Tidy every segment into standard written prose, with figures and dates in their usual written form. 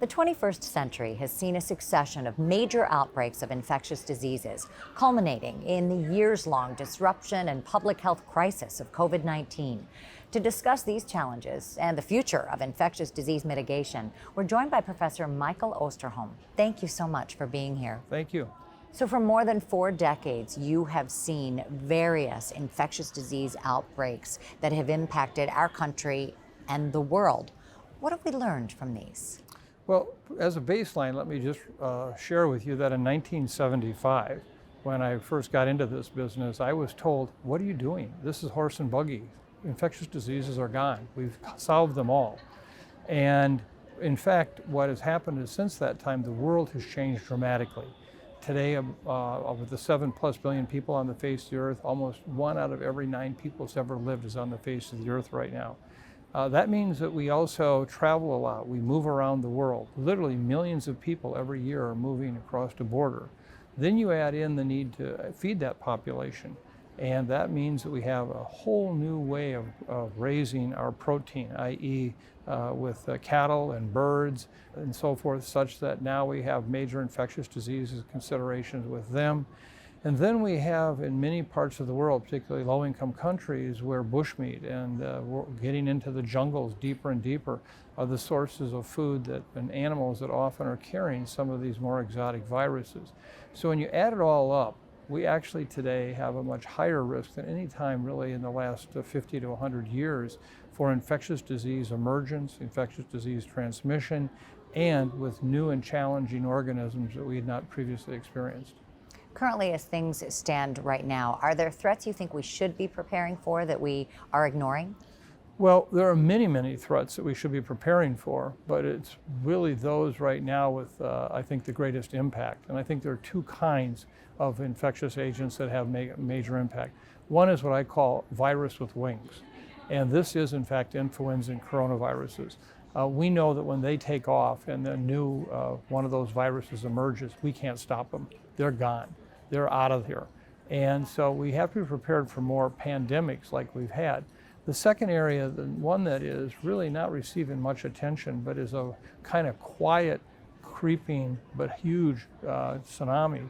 The 21st century has seen a succession of major outbreaks of infectious diseases, culminating in the years-long disruption and public health crisis of COVID-19. To discuss these challenges and the future of infectious disease mitigation, we're joined by Professor Michael Osterholm. Thank you so much for being here. Thank you. So for more than 4 decades, you have seen various infectious disease outbreaks that have impacted our country and the world. What have we learned from these? Well, as a baseline, let me just share with you that in 1975, when I first got into this business, I was told, what are you doing? This is horse and buggy. Infectious diseases are gone. We've solved them all. And in fact, what has happened is since that time, the world has changed dramatically. Today, of the 7+ billion people on the face of the earth, almost 1 out of every 9 people who's ever lived is on the face of the earth right now. That means that we also travel a lot. We move around the world. Literally millions of people every year are moving across the border. Then you add in the need to feed that population. And that means that we have a whole new way of raising our protein, i.e. With cattle and birds and so forth, such that now we have major infectious diseases considerations with them. And then we have in many parts of the world, particularly low-income countries, where bushmeat and we're getting into the jungles deeper and deeper are the sources of food and animals that often are carrying some of these more exotic viruses. So when you add it all up, we actually today have a much higher risk than any time really in the last 50 to 100 years for infectious disease emergence, infectious disease transmission, and with new and challenging organisms that we had not previously experienced. Currently, as things stand right now, are there threats you think we should be preparing for that we are ignoring? Well, there are many, many threats that we should be preparing for, but it's really those right now with, I think, the greatest impact. And I think there are 2 kinds of infectious agents that have major impact. One is what I call virus with wings. And this is, in fact, influenza and coronaviruses. We know that when they take off and the new one of those viruses emerges, we can't stop them. They're gone. They're out of here. And so we have to be prepared for more pandemics like we've had. The second area, the one that is really not receiving much attention, but is a kind of quiet, creeping, but huge tsunami,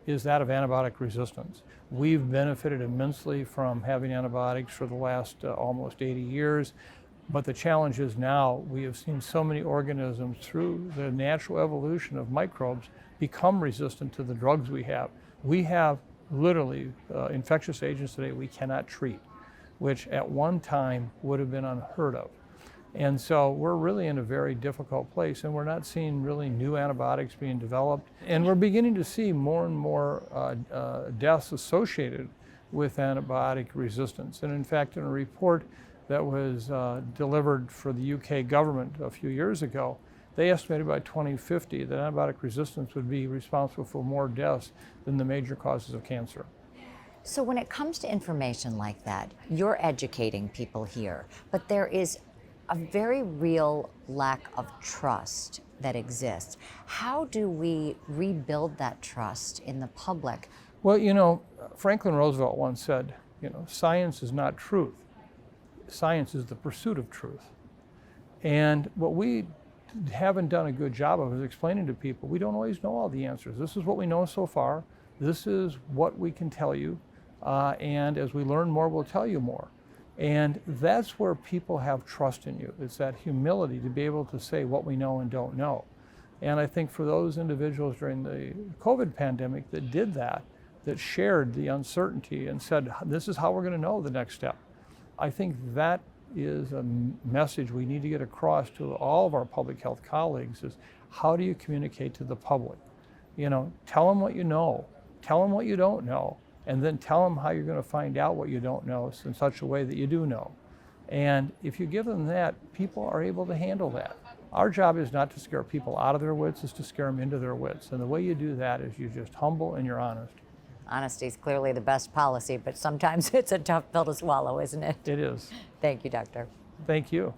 is that of antibiotic resistance. We've benefited immensely from having antibiotics for the last almost 80 years. But the challenge is now we have seen so many organisms through the natural evolution of microbes become resistant to the drugs we have. We have literally infectious agents today we cannot treat, which at one time would have been unheard of. And so we're really in a very difficult place, and we're not seeing really new antibiotics being developed. And we're beginning to see more and more deaths associated with antibiotic resistance. And in fact, in a report that was delivered for the UK government a few years ago, they estimated by 2050 that antibiotic resistance would be responsible for more deaths than the major causes of cancer. So when it comes to information like that, you're educating people here, but there is a very real lack of trust that exists. How do we rebuild that trust in the public? Well, you know, Franklin Roosevelt once said, science is not truth. Science is the pursuit of truth. And what we haven't done a good job of is explaining to people, we don't always know all the answers. This is what we know so far. This is what we can tell you. And as we learn more, we'll tell you more. And that's where people have trust in you. It's that humility to be able to say what we know and don't know. And I think for those individuals during the COVID pandemic that did that shared the uncertainty and said, this is how we're going to know the next step. I think that is a message we need to get across to all of our public health colleagues is how do you communicate to the public? Tell them what you know, tell them what you don't know, and then tell them how you're going to find out what you don't know in such a way that you do know. And if you give them that, people are able to handle that. Our job is not to scare people out of their wits, it's to scare them into their wits. And the way you do that is you're just humble and you're honest. Honesty is clearly the best policy, but sometimes it's a tough pill to swallow, isn't it? It is. Thank you, Doctor. Thank you.